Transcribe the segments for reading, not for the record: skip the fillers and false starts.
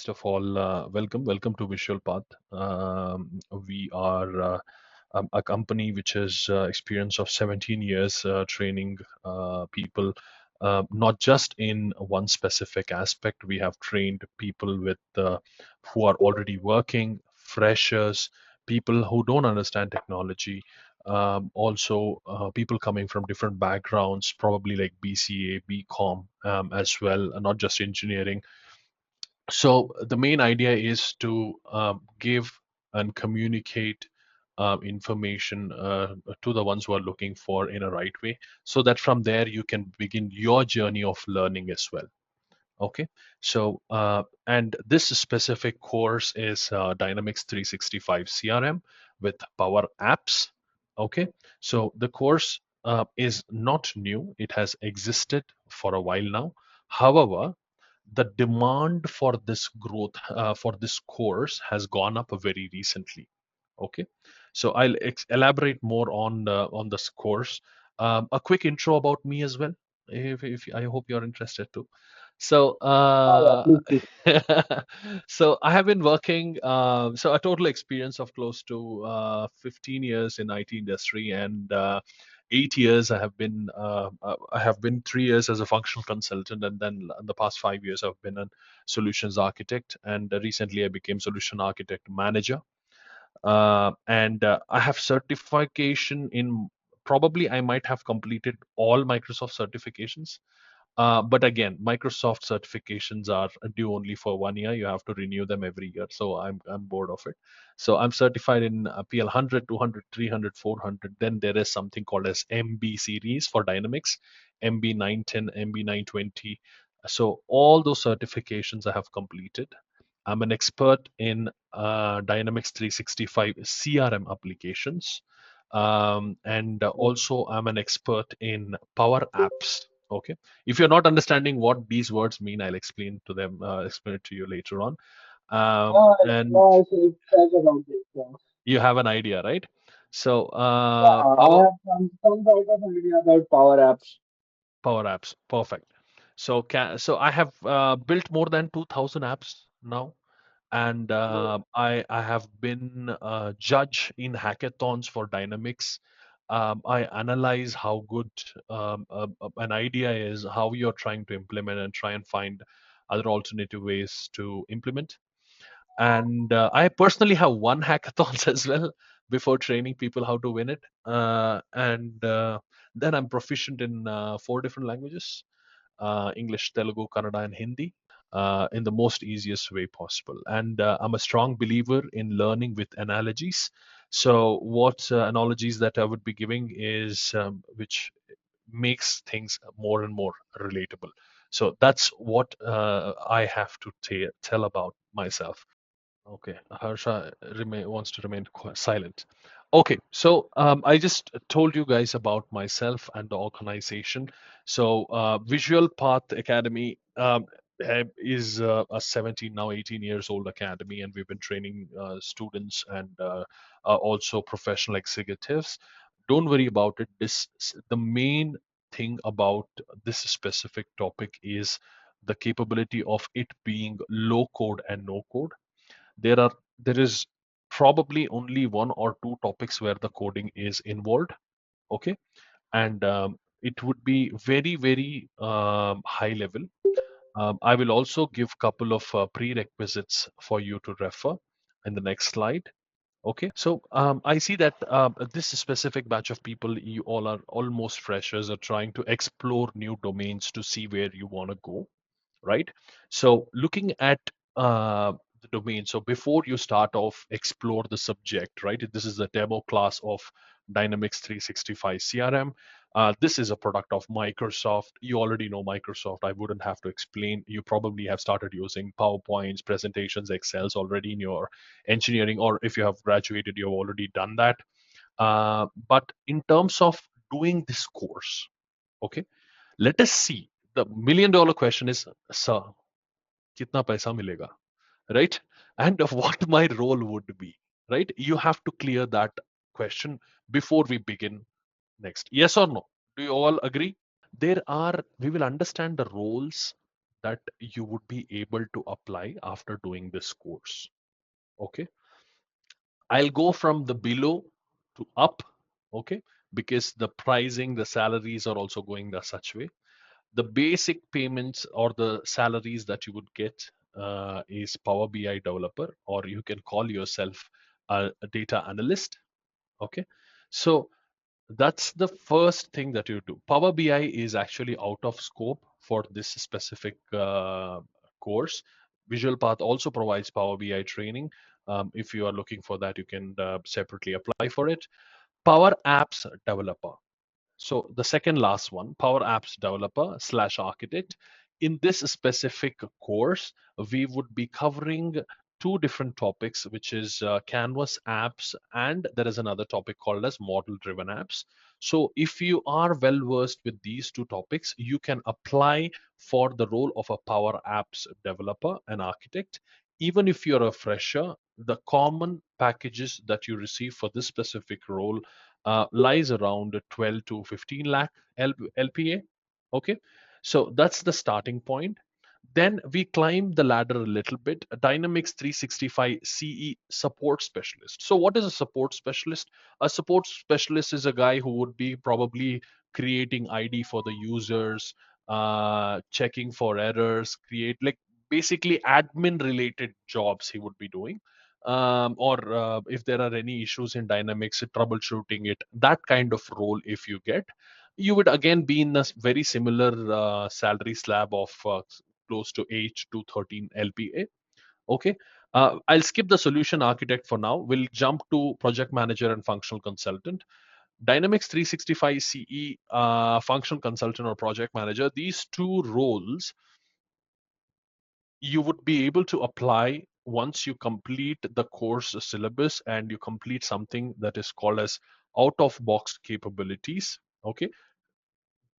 First of all, welcome to Visualpath. We are a company which has experience of 17 years training people, not just in one specific aspect. We have trained people with who are already working, freshers, people who don't understand technology, also people coming from different backgrounds, probably like BCA, BCom as well, not just engineering. So the main idea is to give and communicate information to the ones who are looking for in a right way, so that from there you can begin your journey of learning as well. Okay, so and this specific course is Dynamics 365 CRM with Power Apps. Okay, so the course is not new; it has existed for a while now. However, the demand for this growth for this course has gone up very recently. Okay, so I'll elaborate more on this course. A quick intro about me as well, if I hope you're interested too. So Yeah, please, please. so I have been working so a total experience of close to 15 years in IT industry, and 8 years I have been 3 years as a functional consultant, and then in the past 5 years I've been a solutions architect, and recently I became solution architect manager. And I have certification in, probably I might have completed all Microsoft certifications. But again, Microsoft certifications are due only for 1 year. You have to renew them every year. So I'm bored of it. So I'm certified in PL 100, 200, 300, 400. Then there is something called as MB series for Dynamics, MB 910, MB 920. So all those certifications I have completed. I'm an expert in Dynamics 365 CRM applications. And also, I'm an expert in Power Apps. Okay. If you're not understanding what these words mean, I'll explain it to you later on. And No, I should check about this. you have an idea, right? So, I have some sort of idea about Power Apps. Power Apps, perfect. So, so I have built more than 2,000 apps now, and Oh, I have been a judge in hackathons for Dynamics. I analyze how good an idea is, how you're trying to implement, and try and find other alternative ways to implement. And I personally have won hackathons as well before training people how to win it. And then I'm proficient in 4 different languages: English, Telugu, Kannada, and Hindi, in the most easiest way possible. And I'm a strong believer in learning with analogies. So, what analogies that I would be giving is which makes things more and more relatable. So, that's what I have to tell about myself. Okay, Harsha wants to remain silent. Okay, so I just told you guys about myself and the organization. So Visual Path Academy is a 17, now 18 years old academy, and we've been training students and also professional executives. Don't worry about it. The main thing about this specific topic is the capability of it being low code and no code. There is probably only one or two topics where the coding is involved. Okay, and it would be very very high level. I will also give couple of prerequisites for you to refer in the next slide. Okay, so I see that this specific batch of people, you all are almost freshers, are trying to explore new domains to see where you want to go, right? So looking at the domain, so before you start off, explore the subject, right? This is the demo class of Dynamics 365 CRM. This is a product of Microsoft. You already know Microsoft. I wouldn't have to explain. You probably have started using PowerPoints, presentations, Excels already in your engineering, or if you have graduated, you've already done that. But in terms of doing this course, okay, let us see. The $1 million question is, sir, kitna paisa milega, right? And what my role would be, right? You have to clear that question before we begin next. Yes or no? Do you all agree? We will understand the roles, that you would be able to apply after doing this course. Okay, I'll go from the below to up. Okay, because the pricing, the salaries are also going the such way. The basic payments or the salaries that you would get is Power BI developer, or you can call yourself a data analyst. Okay, so that's the first thing that you do. Power BI is actually out of scope for this specific course. Visualpath also provides Power BI training. If you are looking for that, you can separately apply for it. Power Apps developer. So the second last one, Power Apps developer slash architect. In this specific course, we would be covering two different topics, which is Canvas apps, and there is another topic called as model driven apps. So if you are well versed with these two topics, you can apply for the role of a Power Apps developer and architect. Even if you're a fresher, the common packages that you receive for this specific role lies around 12 to 15 lakh LPA. Okay, so that's the starting point. Then we climb the ladder a little bit. A Dynamics 365 CE support specialist. So, what is a support specialist? A support specialist is a guy who would be probably creating ID for the users, checking for errors, create like basically admin related jobs he would be doing. Or if there are any issues in Dynamics, troubleshooting it, that kind of role, if you get, you would again be in a very similar salary slab of close to 8 to 13 LPA. Okay. I'll skip the solution architect for now. We'll jump to project manager and functional consultant. Dynamics 365 CE, functional consultant or project manager, these two roles you would be able to apply once you complete the course syllabus and you complete something that is called as out of box capabilities. Okay,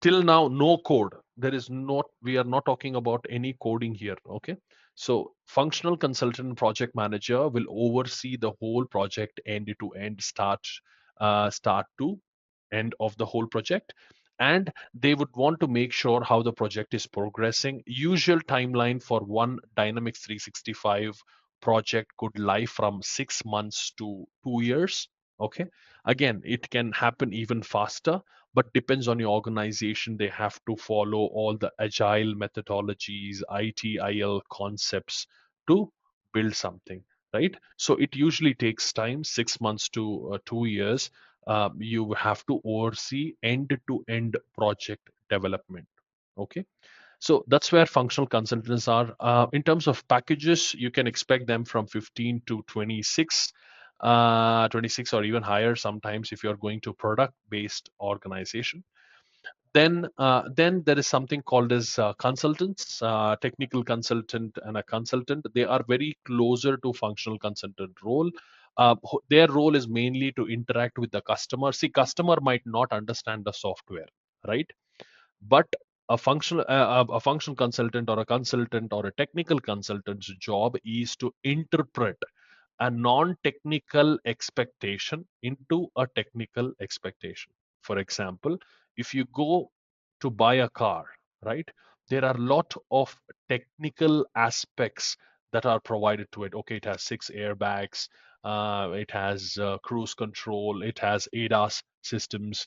till now no code, there is not, we are not talking about any coding here. Okay, so functional consultant and project manager will oversee the whole project end to end, start to end of the whole project, and they would want to make sure how the project is progressing. Usual timeline for one Dynamics 365 project could lie from 6 months to 2 years. Okay, again it can happen even faster, but depends on your organization. They have to follow all the agile methodologies, ITIL concepts to build something, right? So it usually takes time, 6 months to 2 years. You have to oversee end to end project development. Okay, so that's where functional consultants are. In terms of packages, you can expect them from 15 to 26, 26 or even higher sometimes if you're going to product based organization. Then there is something called as consultants, technical consultant and a consultant. They are very closer to functional consultant role. Their role is mainly to interact with the customer. See, customer might not understand the software, right? But a functional consultant or a consultant or a technical consultant's job is to interpret a non-technical expectation into a technical expectation. For example, if you go to buy a car, right, there are a lot of technical aspects that are provided to it. Okay, it has 6 airbags, it has cruise control, it has ADAS systems.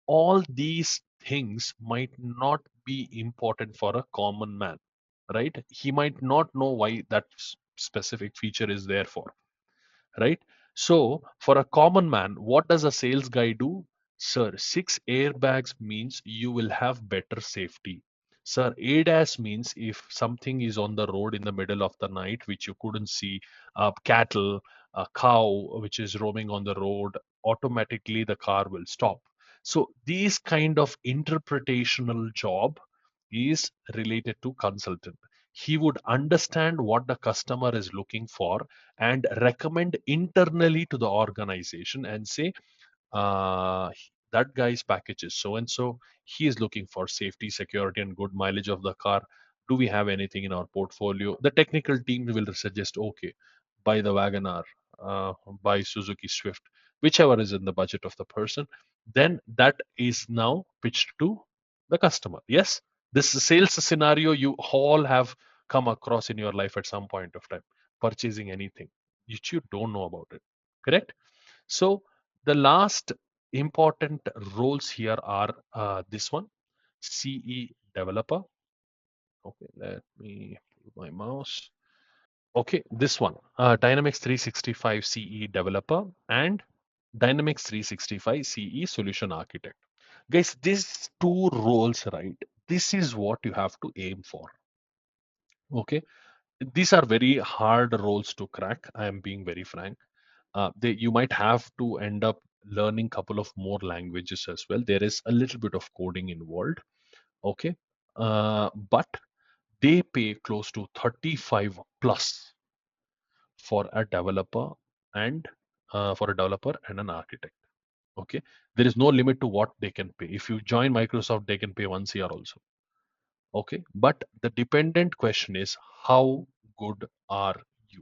All these things might not be important for a common man, right? He might not know why that specific feature is there for, right? So, for a common man, what does a sales guy do? Sir, 6 airbags means you will have better safety. Sir, ADAS means if something is on the road in the middle of the night, which you couldn't see, cattle, a cow which is roaming on the road, automatically the car will stop. So, these kind of interpretational job is related to consultant. He would understand what the customer is looking for and recommend internally to the organization and say, uh, that guy's package is so and so. He is looking for safety, security, and good mileage of the car. Do we have anything in our portfolio? The technical team will suggest, okay, buy the Wagon R, buy Suzuki Swift, whichever is in the budget of the person. Then that is now pitched to the customer. Yes, This sales scenario you all have come across in your life at some point of time, purchasing anything which you don't know about it. Correct? So the last important roles here are this one, CE developer. Okay, let me move my mouse. Okay, this one, Dynamics 365 CE developer and Dynamics 365 CE solution architect. Guys, these two roles, right? This is what you have to aim for. Okay, these are very hard roles to crack. I am being very frank. You might have to end up learning couple of more languages as well. There is a little bit of coding involved. Okay, but they pay close to 35 plus for a developer and an architect. Okay, there is no limit to what they can pay. If you join Microsoft, they can pay 1 CR also. Okay, but the dependent question is how good are you?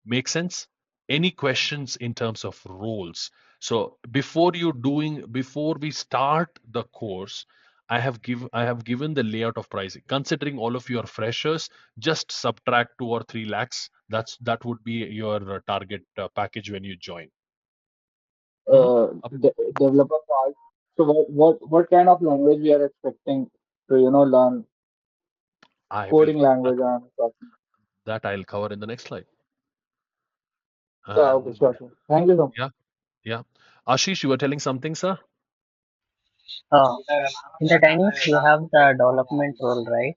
Make sense? Any questions in terms of roles? So before we start the course, I have given the layout of pricing. Considering all of you are freshers, just subtract 2 or 3 lakhs. That would be your target package when you join. Mhm. Up- Developer part. So what kind of language we are expecting to learn I will coding language and stuff? that I'll cover in the next slide. Yeah, okay, And sure, sure. Thank you so much. yeah, yeah. Ashish, you were telling something, sir? Uh, in the Dynamics, you have the development role, right?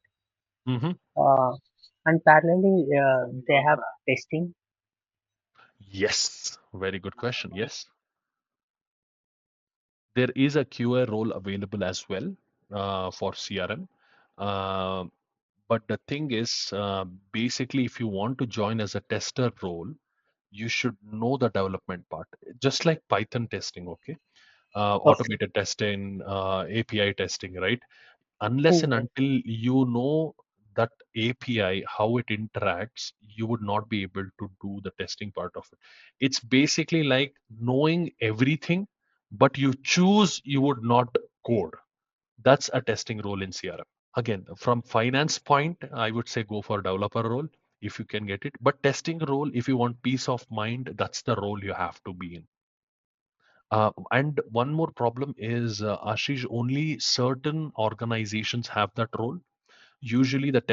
Hmm. Uh, and parallelly, they have testing. Yes, very good question. Yes, there is a QA role available as well for CRM. Uh, but the thing is, basically, if you want to join as a tester role, you should know the development part, just like Python testing, okay? Okay. Automated testing, API testing, right? Unless and Mhm. until you know that API, how it interacts, you would not be able to do the testing part of it. It's basically like knowing everything, but you choose you would not code. That's a testing role in CRM. Again, from finance point, I would say go for developer role if you can get it. But testing role, if you want peace of mind, that's the role you have to be in. And one more problem is, Ashish, only certain organizations have that role. Usually, the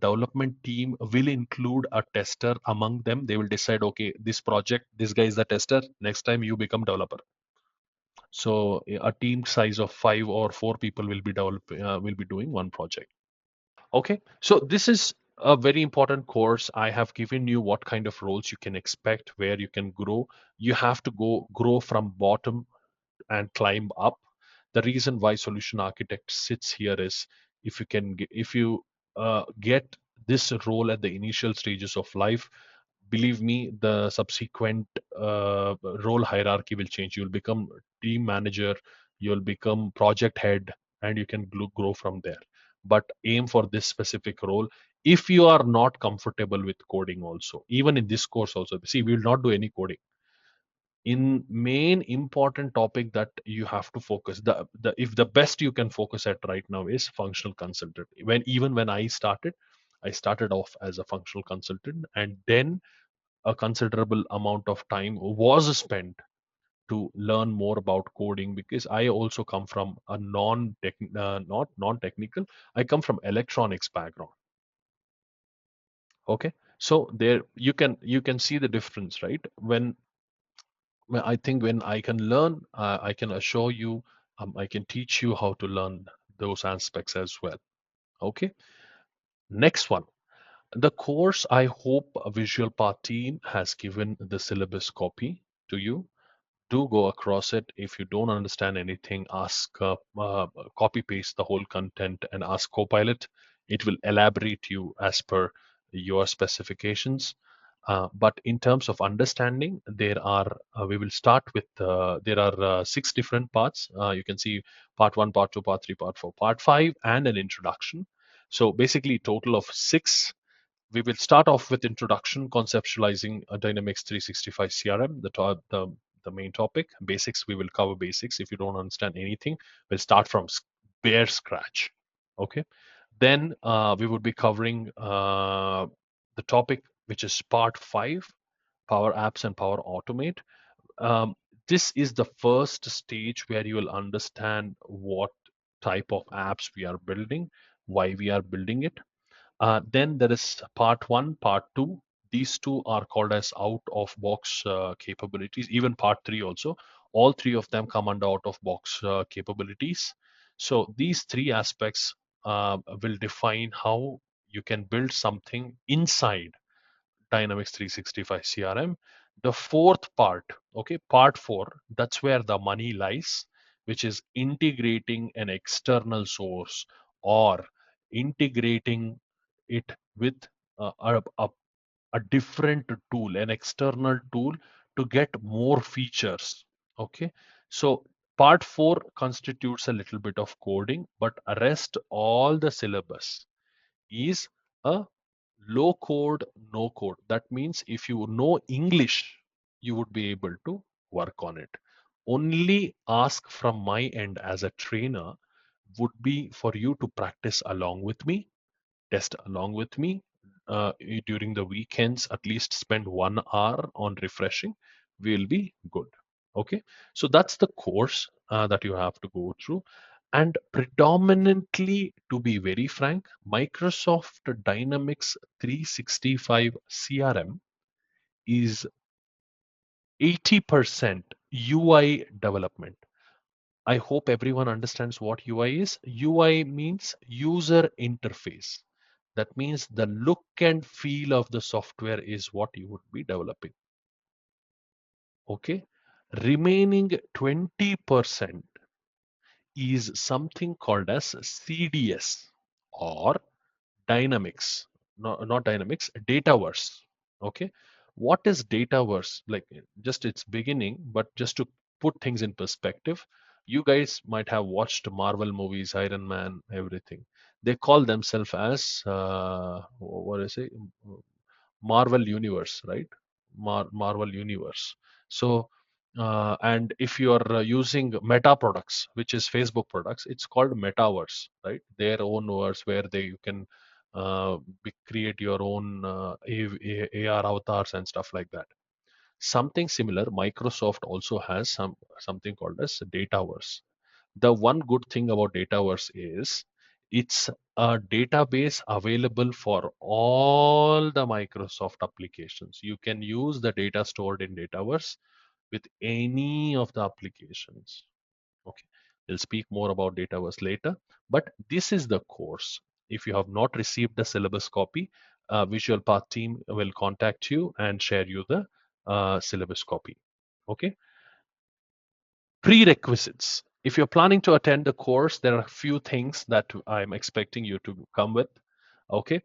development team will include a tester among them. They will decide, okay, this project, this guy is the tester. Next time, you become developer. So, a team size of 5 or 4 people will be doing one project. Okay, so this is a very important course. I have given you what kind of roles you can expect, where you can grow. You have to go grow from bottom and climb up. The reason why solution architect sits here is if you get this role at the initial stages of life, believe me, the subsequent role hierarchy will change. You'll become team manager, you'll become project head, and you can grow from there. But aim for this specific role. If you are not comfortable with coding also, even in this course also, see, we will not do any coding in main important topic that you have to focus the if the best you can focus at right now is functional consultant. When I started off as a functional consultant, and then a considerable amount of time was spent to learn more about coding, because I also come from a not non-technical, I come from electronics background. Okay, so there you can see the difference, right? I think when I can learn, I can assure you, I can teach you how to learn those aspects as well. Okay. Next one. The course, I hope a Visualpath team has given the syllabus copy to you. Do go across it. If you don't understand anything, copy paste the whole content and ask Copilot. It will elaborate you as per your specifications. But in terms of understanding, we will start with, there are 6 different parts. You can see part one, part two, part three, part four, part five, and an introduction. So basically, total of six. We will start off with introduction, conceptualizing a Dynamics 365 CRM, the main topic. Basics, we will cover basics. If you don't understand anything, we'll start from bare scratch. Okay. Then we would be covering the topic, which is part 5, Power Apps and Power Automate. um, this is the first stage where you will understand what type of apps we are building, why we are building it. Then there is part 1, part 2. These two are called as out of box capabilities, even part 3 also. All three of them come under out of box capabilities. So these three aspects will define how you can build something inside Dynamics 365 CRM. The fourth part, okay, part 4, that's where the money lies, which is integrating an external source or integrating it with a different tool, an external tool to get more features. Okay, so part 4 constitutes a little bit of coding, but rest all the syllabus is a low code, no code. That means if you know English, you would be able to work on it. Only ask from my end as a trainer would be for you to practice along with me, test along with me during the weekends. At least spend 1 hour on refreshing. We'll be good. Okay, so that's the course that you have to go through. And predominantly, to be very frank, Microsoft Dynamics 365 CRM is 80% UI development. I hope everyone understands what UI is. UI means user interface. That means the look and feel of the software is what you would be developing. Okay. Remaining 20% is something called as CDS or Dynamics. Not Dynamics, Dataverse. Okay. What is Dataverse? Like, just its beginning, but just to put things in perspective, you guys might have watched Marvel movies, Iron Man, everything. They call themselves as what is it? Marvel Universe, right? Marvel Universe. So, and if you are using Meta products, which is Facebook products, it's called Metaverse, right? Their own verse where they you can create your own AR avatars and stuff like that. Something similar, Microsoft also has something called as Dataverse. The one good thing about Dataverse is it's a database available for all the Microsoft applications. You can use the data stored in Dataverse with any of the applications. Okay, we'll speak more about Dataverse later, but this is the course. If you have not received the syllabus copy, Visualpath team will contact you and share you the syllabus copy. Okay, prerequisites. If you're planning to attend the course, there are a few things that I'm expecting you to come with. Okay.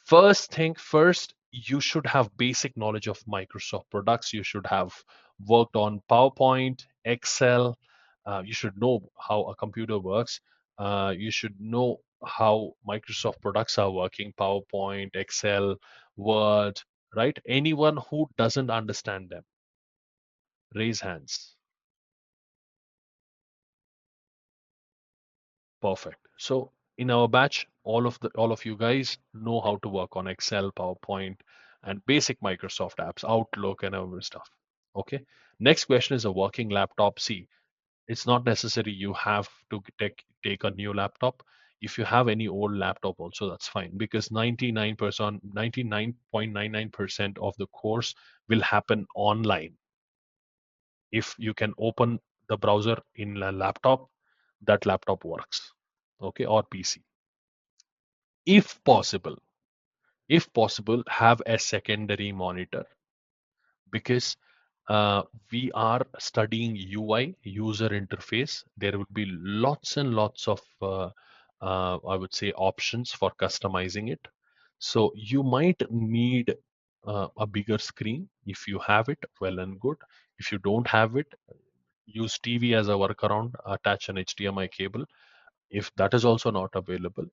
First thing first, you should have basic knowledge of Microsoft products. You should have worked on PowerPoint, Excel. You should know how a computer works. You should know how Microsoft products are working, PowerPoint, Excel, Word, right? Anyone who doesn't understand them, raise hands. Perfect. So in our batch, all of you guys know how to work on Excel, PowerPoint, and basic Microsoft apps, Outlook, and other stuff. Okay. Next question is a working laptop. See, it's not necessary you have to take a new laptop. If you have any old laptop, also that's fine because 99.99% of the course will happen online. If you can open the browser in a laptop, that laptop works. Okay, or PC. If possible, have a secondary monitor because we are studying UI, user interface. There will be lots and lots of, I would say, options for customizing it. So you might need a bigger screen. If you have it, well and good. If you don't have it, use TV as a workaround, attach an HDMI cable. If that is also not available,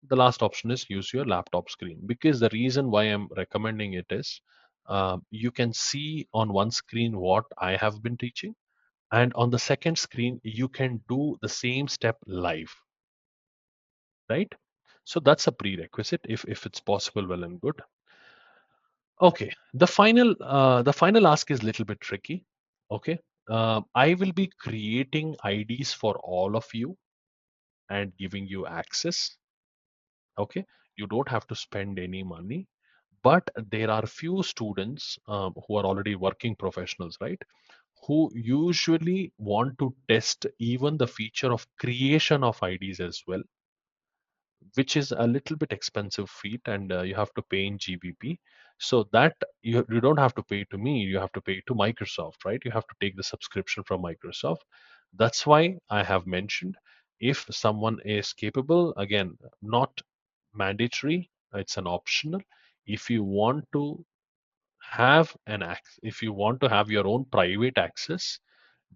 the last option is use your laptop screen because the reason why I'm recommending it is you can see on one screen what I have been teaching, and on the second screen, you can do the same step live. right? So that's a prerequisite. If it's possible, well and good. Okay, the final ask is a little bit tricky. Okay, I will be creating IDs for all of you and giving you access. Okay, you don't have to spend any money, but there are few students who are already working professionals, right? Who usually want to test even the feature of creation of IDs as well, which is a little bit expensive feat, and you have to pay in GBP. So that you don't have to pay to me, you have to pay to Microsoft, right? You have to take the subscription from Microsoft. That's why I have mentioned, if someone is capable, again, not mandatory, it's an optional. If you want to if you want to have your own private access,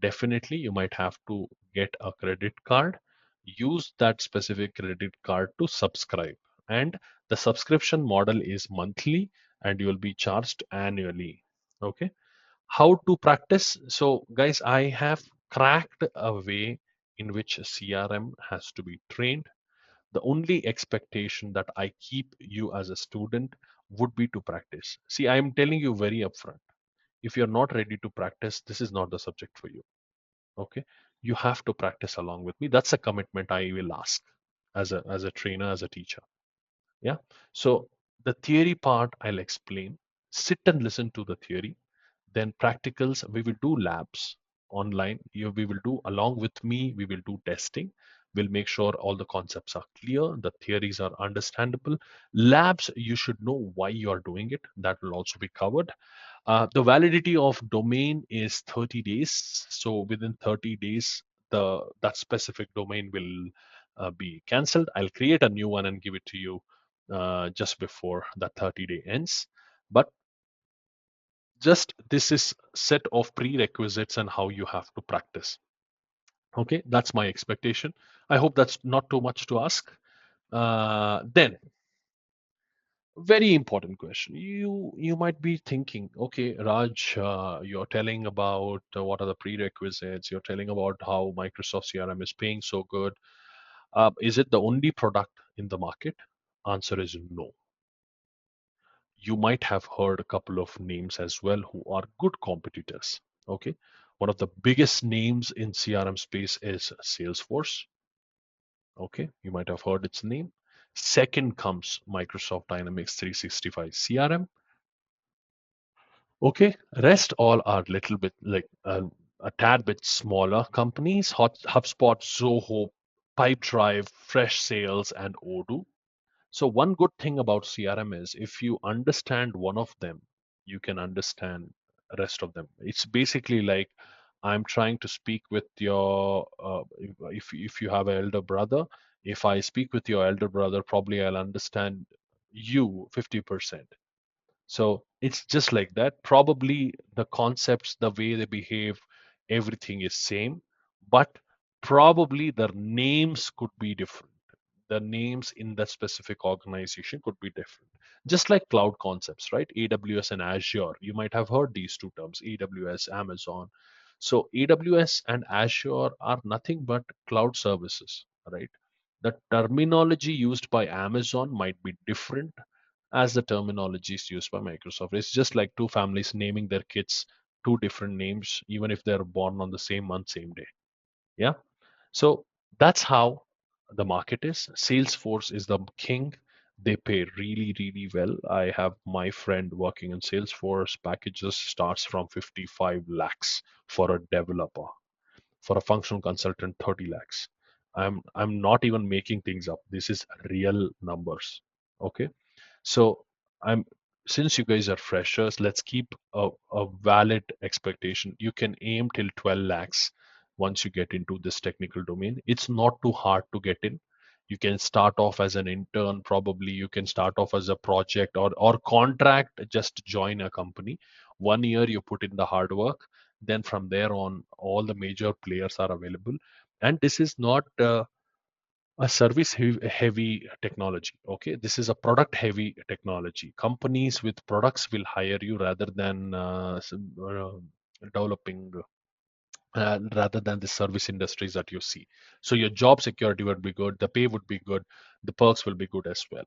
definitely you might have to get a credit card, use that specific credit card to subscribe, and the subscription model is monthly and you will be charged annually. Okay, how to practice? So guys, I have cracked a way in which CRM has to be trained. The only expectation that I keep you as a student would be to practice. See, I am telling you very upfront, if you're not ready to practice, this is not the subject for you. Okay, you have to practice along with me. That's a commitment I will ask as a trainer, as a teacher. Yeah. So the theory part I'll explain. Sit and listen to the theory. Then practicals, we will do labs online. We will do along with me, we will do testing. We'll make sure all the concepts are clear, the theories are understandable. Labs, you should know why you are doing it. That will also be covered. The validity of domain is 30 days. So within 30 days, that specific domain will be cancelled. I'll create a new one and give it to you just before that 30-day ends. But just this is set of prerequisites and how you have to practice. Okay, that's my expectation. I hope that's not too much to ask. Then very important question. You might be thinking, okay, Raj, you're telling about what are the prerequisites. You're telling about how Microsoft CRM is paying so good. Is it the only product in the market? Answer is no. You might have heard a couple of names as well who are good competitors. Okay, one of the biggest names in CRM space is Salesforce. Okay, you might have heard its name. Second comes Microsoft Dynamics 365 CRM. Okay, rest all are little bit like a tad bit smaller companies. HubSpot, Zoho, Pipedrive, Fresh Sales, and Odoo. So one good thing about CRM is if you understand one of them, you can understand the rest of them. It's basically like I'm trying to speak with your if you have an elder brother, if I speak with your elder brother, probably I'll understand you 50%. So it's just like that. Probably the concepts, the way they behave, everything is same, but probably their names could be different. The names in that specific organization could be different. Just like cloud concepts, right? AWS and Azure. You might have heard these two terms, AWS, Amazon. So AWS and Azure are nothing but cloud services, right? The terminology used by Amazon might be different as the terminology is used by Microsoft. It's just like two families naming their kids two different names, even if they're born on the same month, same day. Yeah. So that's how the market is. Salesforce is the king. They pay really, really well. I have my friend working in Salesforce. Packages starts from 55 lakhs for a developer. For a functional consultant, 30 lakhs. I'm not even making things up. This is real numbers. Okay. So I'm since you guys are freshers, let's keep a valid expectation. You can aim till 12 lakhs once you get into this technical domain. It's not too hard to get in. You can start off as an intern, probably you can start off as a project or contract, just join a company. 1 year you put in the hard work, then from there on, all the major players are available. And this is not a service heavy technology. Okay, this is a product heavy technology. Companies with products will hire you rather than developing rather than the service industries that you see. So your job security would be good, the pay would be good, the perks will be good as well.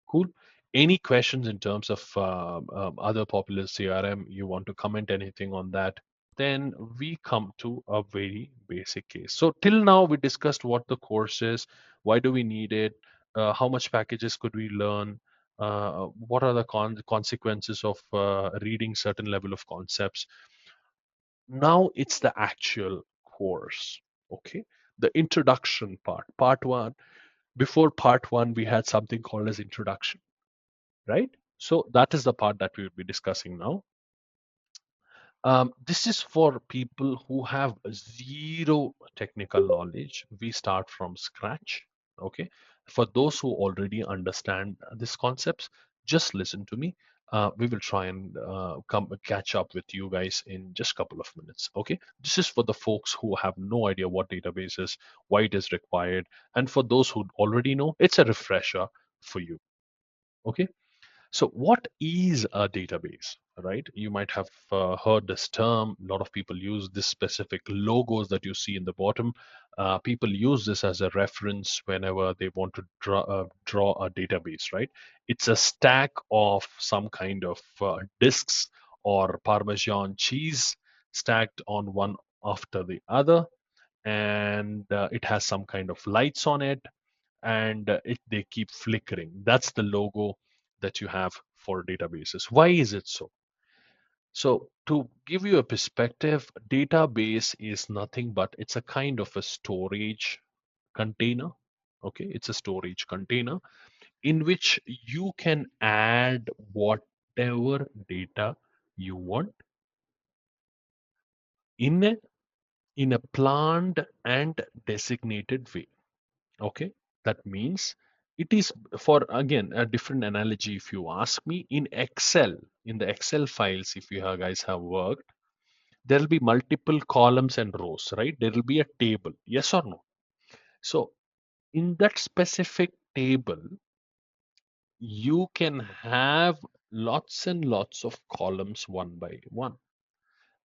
Cool. Any questions in terms of other popular CRM? You want to comment anything on that? Then we come to a very basic case. So till now we discussed what the course is, why do we need it, how much packages could we learn, what are the consequences of reading certain level of concepts. Now it's the actual course. Okay, the introduction part one. Before part one, we had something called as introduction, right? So that is the part that we will be discussing now. This is for people who have zero technical knowledge. We start from scratch. Okay. For those who already understand these concepts, just listen to me. We will try and come catch up with you guys in just a couple of minutes. Okay. This is for the folks who have no idea what database is, why it is required, and for those who already know, it's a refresher for you. Okay. So, what is a database? Right? You might have heard this term. A lot of people use this specific logos that you see in the bottom. People use this as a reference whenever they want to draw a database. Right? It's a stack of some kind of disks or Parmesan cheese stacked on one after the other, and it has some kind of lights on it, and they keep flickering. That's the logo that you have for databases. Why is it so? So to give you a perspective, database is nothing but it's a kind of a storage container. Okay, it's a storage container in which you can add whatever data you want in a in a planned and designated way. Okay, that means it is, for again a different analogy. If you ask me, in Excel, in the Excel files, if you guys have worked, there will be multiple columns and rows, right? There will be a table, yes or no? So in that specific table, you can have lots and lots of columns one by one,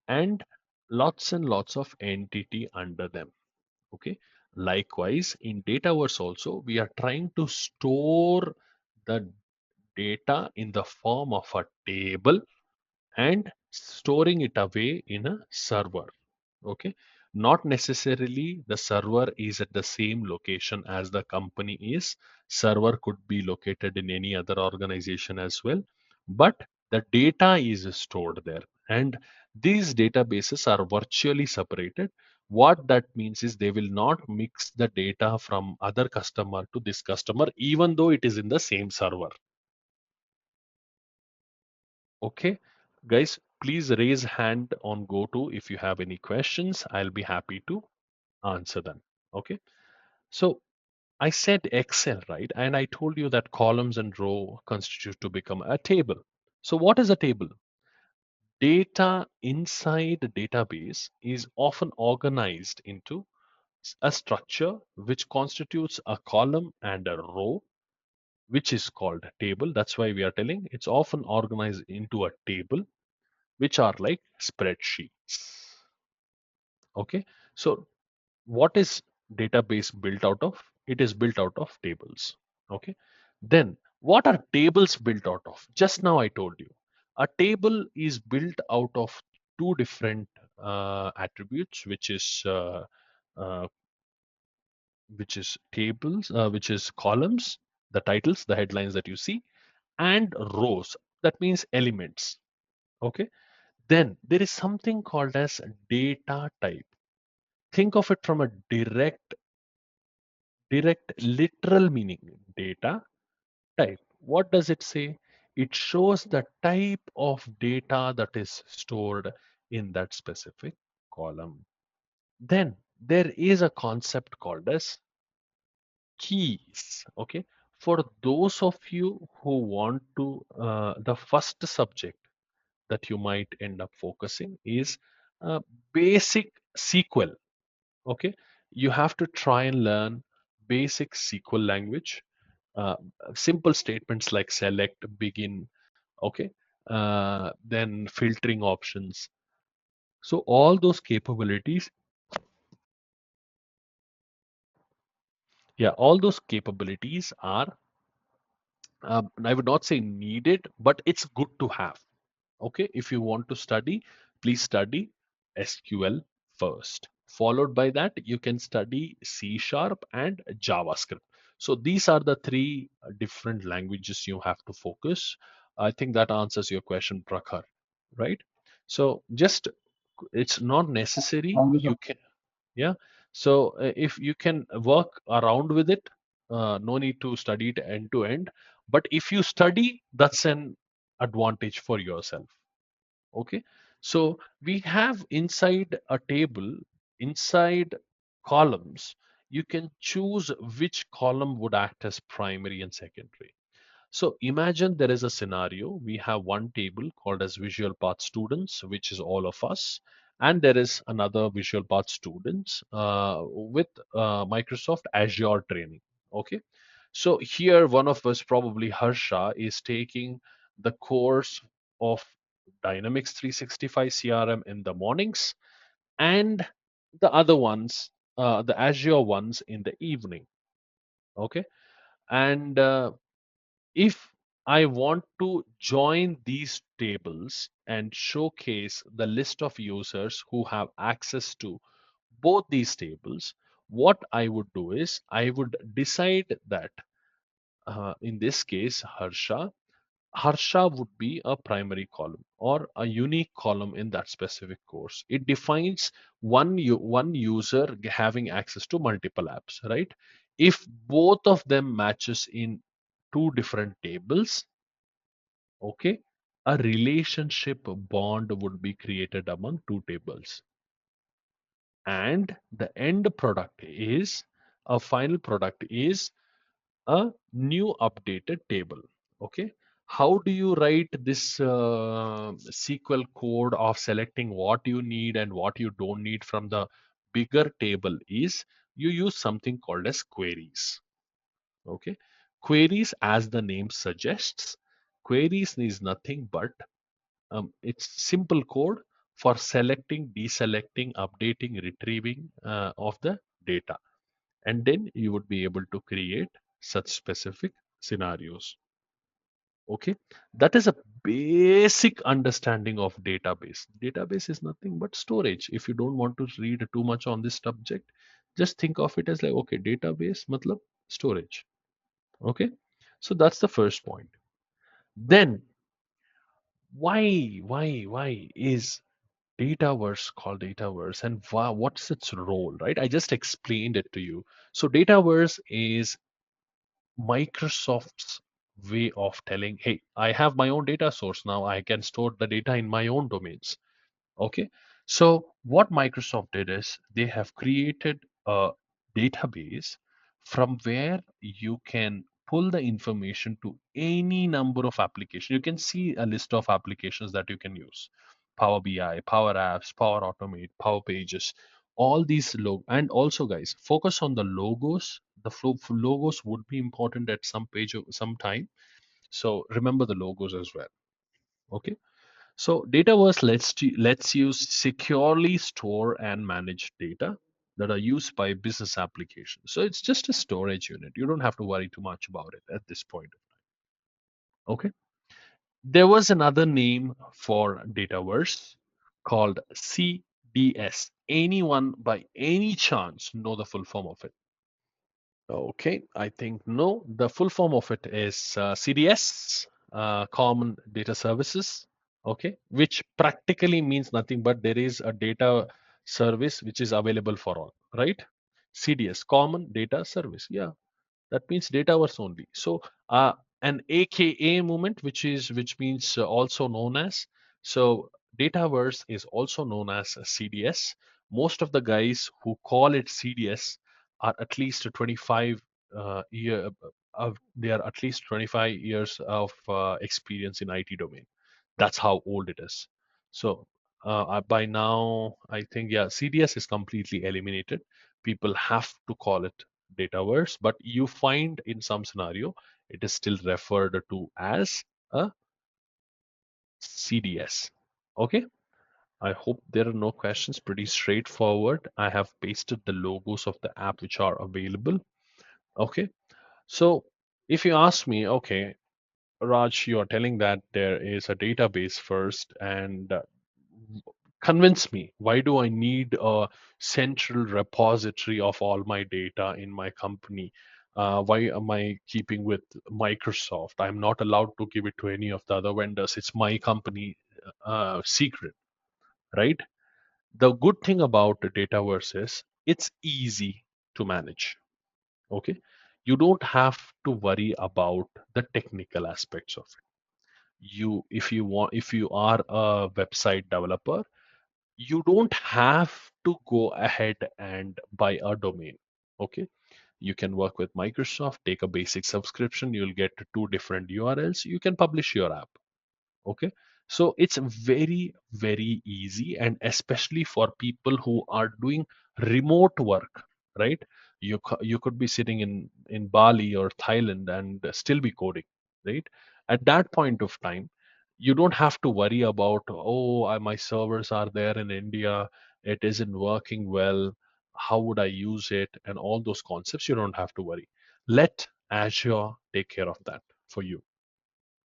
and lots of entity under them. Okay. Likewise, in Dataverse also, we are trying to store the data in the form of a table and storing it away in a server. Okay. Not necessarily the server is at the same location as the company is. Server could be located in any other organization as well, but the data is stored there. And these databases are virtually separated. What that means is they will not mix the data from other customer to this customer, even though it is in the same server. Okay, guys, please raise hand on GoTo if you have any questions. I'll be happy to answer them. Okay, so I said Excel, right? And I told you that columns and row constitute to become a table. So what is a table? Data inside a database is often organized into a structure which constitutes a column and a row, which is called a table. That's why we are telling it's often organized into a table, which are like spreadsheets. Okay, so what is database built out of? It is built out of tables. Okay, then what are tables built out of? Just now I told you a table is built out of two different attributes, uh, which is tables, which is columns, the titles, the headlines that you see, and rows. That means elements. Okay, then there is something called as data type. Think of it from a direct literal meaning. Data type. What does it say? It shows the type of data that is stored in that specific column. Then there is a concept called as keys. Okay, for those of you who want to, the first subject that you might end up focusing is basic SQL. Okay, you have to try and learn basic SQL language, uh, simple statements like select, begin. Okay, then filtering options, So all those capabilities, yeah, all those capabilities are, I would not say needed, but it's good to have. Okay, if you want to study, please study SQL first. Followed by that, you can study C Sharp and JavaScript. So these are the three different languages you have to focus. I think that answers your question, Prakhar, right? So just it's not necessary. Thank you so You can, yeah. So if you can work around with it, no need to study it end to end. But if you study, that's an advantage for yourself. Okay. So we have inside a table, inside columns, you can choose which column would act as primary and secondary. So imagine there is a scenario. We have one table called as Visualpath students, which is all of us, and there is another Visualpath students with Microsoft Azure training. Okay, so here one of us, probably Harsha, is taking the course of Dynamics 365 CRM in the mornings, and the other ones, the Azure ones, in the evening. Okay, and if I want to join these tables and showcase the list of users who have access to both these tables, what I would do is I would decide that in this case, Harsha would be a primary column or a unique column in that specific course. It defines one user having access to multiple apps, right? If both of them matches in two different tables, okay, a relationship bond would be created among two tables. And the end product is, a final product is a new updated table. Okay. How do you write this SQL code of selecting what you need and what you don't need from the bigger table is you use something called as queries. Okay. Queries, as the name suggests, queries is nothing but it's simple code for selecting, deselecting, updating, retrieving of the data. And then you would be able to create such specific scenarios. Okay, that is a basic understanding of database. Database is nothing but storage. If you don't want to read too much on this subject, just think of it as like, okay, database matlab storage. Okay, so that's the first point. Then why is Dataverse called Dataverse, and what's its role, right? I just explained it to you. So Dataverse is Microsoft's way of telling, hey, I have my own data source now. I can store the data in my own domains. Okay. So what Microsoft did is they have created a database from where you can pull the information to any number of applications. You can see a list of applications that you can use. Power BI, Power Apps, Power Automate, Power Pages, all these and also guys, focus on the logos. The logos would be important at some page some time. So remember the logos as well. Okay. So Dataverse lets you securely store and manage data that are used by business applications. So it's just a storage unit. You don't have to worry too much about it at this point. Okay. There was another name for Dataverse called CDS. Anyone by any chance know the full form of it? Okay, I think no. The full form of it is CDS, Common Data Services. Okay, which practically means nothing but there is a data service which is available for all, right? CDS, Common Data Service. Yeah, that means Dataverse only. So an AKA movement, which means also known as, so Dataverse is also known as a CDS. Most of the guys who call it CDS are at least 25 they are at least 25 years of experience in IT domain. That's how old it is. So by now, I think, yeah, CDS is completely eliminated. People have to call it Dataverse, but you find in some scenario it is still referred to as a CDS. Okay. I hope there are no questions. Pretty straightforward. I have pasted the logos of the app which are available. Okay. So if you ask me, okay, Raj, you are telling that there is a database first, and convince me, why do I need a central repository of all my data in my company? Why am I keeping with Microsoft? I'm not allowed to give it to any of the other vendors. It's my company secret, right? The good thing about the Dataverse is it's easy to manage. Okay, you don't have to worry about the technical aspects of it. If you are a website developer, you don't have to go ahead and buy a domain. Okay, you can work with Microsoft, take a basic subscription, you'll get two different URLs, you can publish your app. Okay, so it's very very easy, and especially for people who are doing remote work, right? You could be sitting in Bali or Thailand and still be coding, right? At that point of time, you don't have to worry about, oh, my servers are there in India, it isn't working well, how would I use it, and all those concepts. You don't have to worry. Let Azure take care of that for you.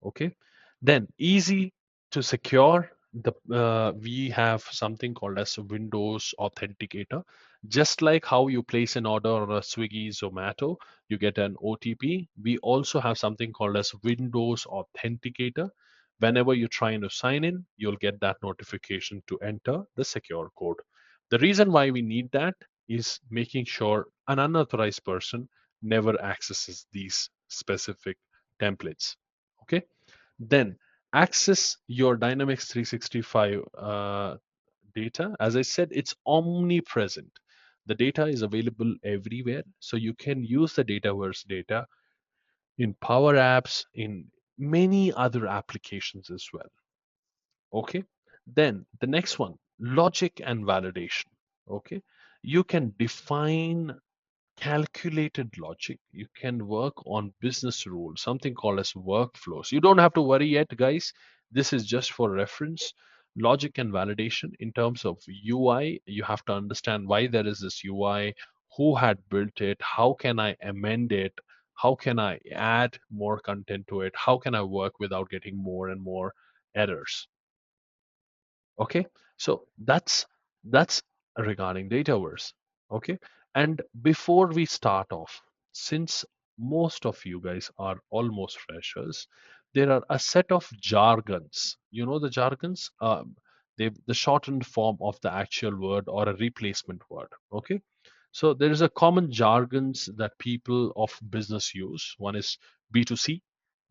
Okay, then easy to secure, the we have something called as a Windows authenticator. Just like how you place an order on a Swiggy, Zomato, you get an OTP. We also have something called as Windows authenticator. Whenever you're trying to sign in, you'll get that notification to enter the secure code. The reason why we need that is making sure an unauthorized person never accesses these specific templates. Okay, then access your Dynamics 365 data. As I said, it's omnipresent. The data is available everywhere, so you can use the Dataverse data in Power Apps, in many other applications as well. Okay, then the next one, logic and validation. Okay, you can define calculated logic. You can work on business rules, something called as workflows. You don't have to worry yet, guys. This is just for reference. Logic and validation in terms of UI, you have to understand why there is this UI, who had built it, how can I amend it, how can I add more content to it, how can I work without getting more and more errors. Okay, so that's regarding Dataverse. Okay, and before we start off, since most of you guys are almost freshers, there are a set of jargons. You know the jargons, they the shortened form of the actual word or a replacement word. Okay, so there is a common jargons that people of business use. One is B2C,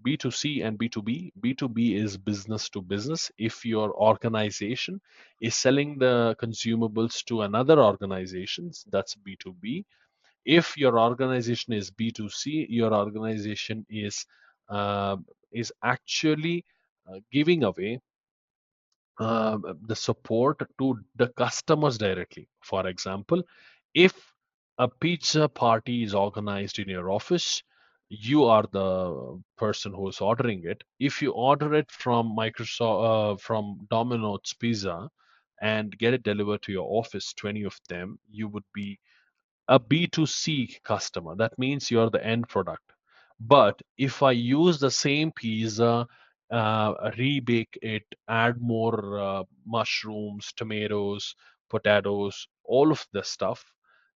B2C and B2B. B2B is business to business. If your organization is selling the consumables to another organizations, that's B2B. If your organization is B2C, your organization uh, is actually giving away the support to the customers directly. For example, if a pizza party is organized in your office, you are the person who is ordering it. If you order it from from Domino's Pizza and get it delivered to your office, 20 of them, you would be a B2C customer. That means you're the end product. But if I use the same pizza, rebake it, add more mushrooms, tomatoes, potatoes, all of the stuff,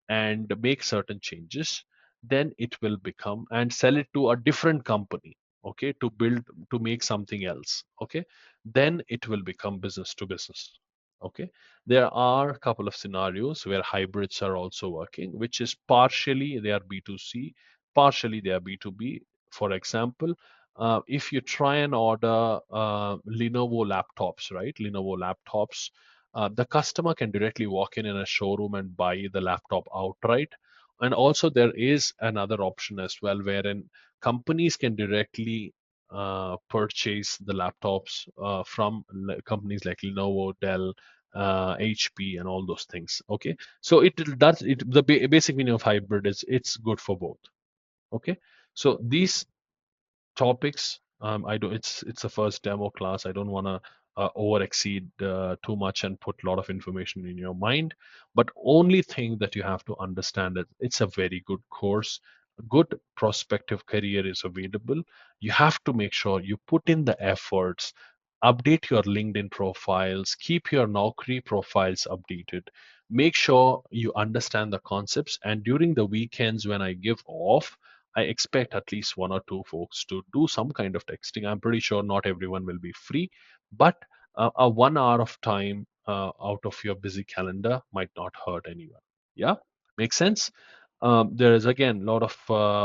and make certain changes, then it will become, and sell it to a different company, okay, to make something else, okay, then it will become business to business. Okay, there are a couple of scenarios where hybrids are also working, which is partially they are B2C, partially they are B2B. For example, if you try and order Lenovo laptops, right? Lenovo laptops, the customer can directly walk in a showroom and buy the laptop outright. And also, there is another option as well, wherein companies can directly purchase the laptops from companies like Lenovo, Dell, HP, and all those things. Okay, so does it. The basic meaning of hybrid is it's good for both. Okay, so these topics, I do. It's a first demo class. I don't want to over exceed too much and put a lot of information in your mind. But only thing that you have to understand is it's a very good course. A good prospective career is available. You have to make sure you put in the efforts, update your LinkedIn profiles, keep your Naukri profiles updated. Make sure you understand the concepts. And during the weekends when I give off, I expect at least one or two folks to do some kind of texting. I'm pretty sure not everyone will be free, but a 1 hour of time out of your busy calendar might not hurt anyone. Yeah, makes sense. There is again a lot of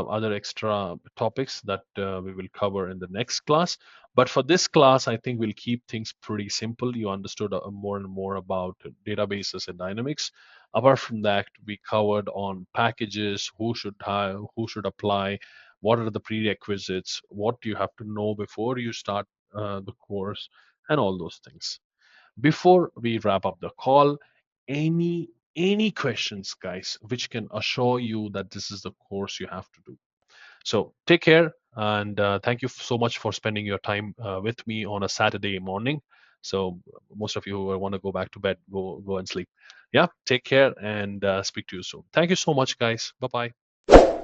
other extra topics that we will cover in the next class. But for this class, I think we'll keep things pretty simple. You understood more and more about databases and dynamics. Apart from that, we covered on packages, who should hire, who should apply, what are the prerequisites, what do you have to know before you start the course, and all those things. Before we wrap up the call, any questions, guys, which can assure you that this is the course you have to do. So take care, and thank you so much for spending your time with me on a Saturday morning. So most of you who want to go back to bed, go and sleep. Yeah, take care and speak to you soon. Thank you so much, guys. Bye bye.